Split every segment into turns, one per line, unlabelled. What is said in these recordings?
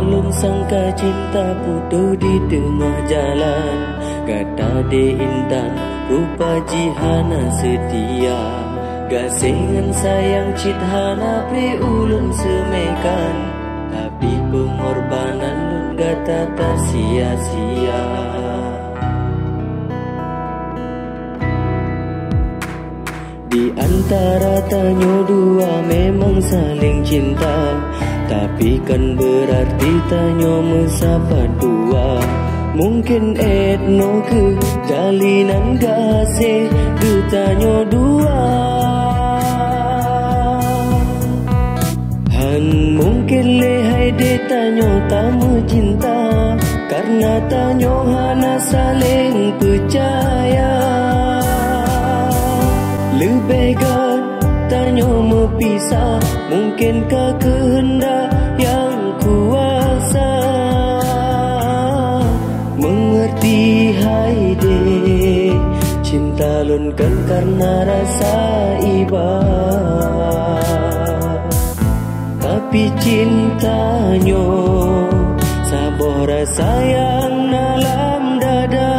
lun sangka cinta putus di tengah jalan. Kata de intan rupa jihana setia, gasengan sayang cithana pre ulun semekan. Tapi pengorbanan lun gata tak sia-sia. Di antara tanyo dua memang saling cinta, tapi kan berarti tanyo mesapa dua. Mungkin etno ke jalinan gase ke tanyo dua. Han mungkin lehai de tanyo tamu cinta, karena tanyo hana saling percaya. Lebih baik tanyo mepisah, mungkinkah kehendak yang kuasa. Mengerti hai de, cinta lun kan karena rasa iba. Tapi cintanyo sabar rasa yang dalam dada.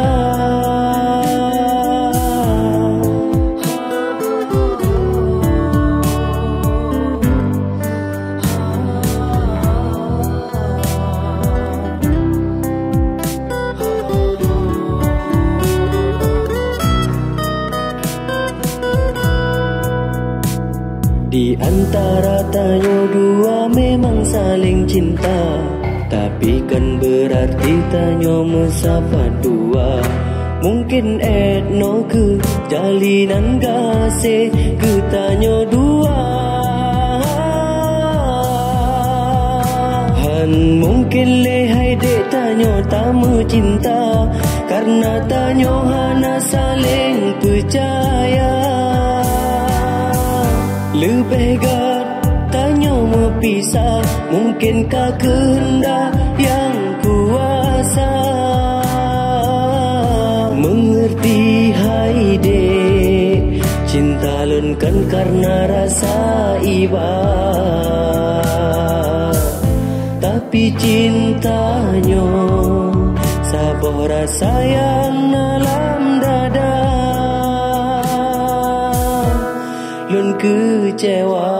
Di antara tanyo dua memang saling cinta, tapi kan berarti tanyo mesapa dua. Mungkin etno ke jalinan gase ke tanyo dua. Han mungkin lehai dek tanyo tamu cinta, karena tanyo hana saling percaya. Lebih baik tanyo mepisah, mungkinkah kehendak yang kuasa. Mengerti hai dek, cinta lun kan karena rasa iba. Tapi cintanyo sabar rasa yang dalam dada. Lun kecewa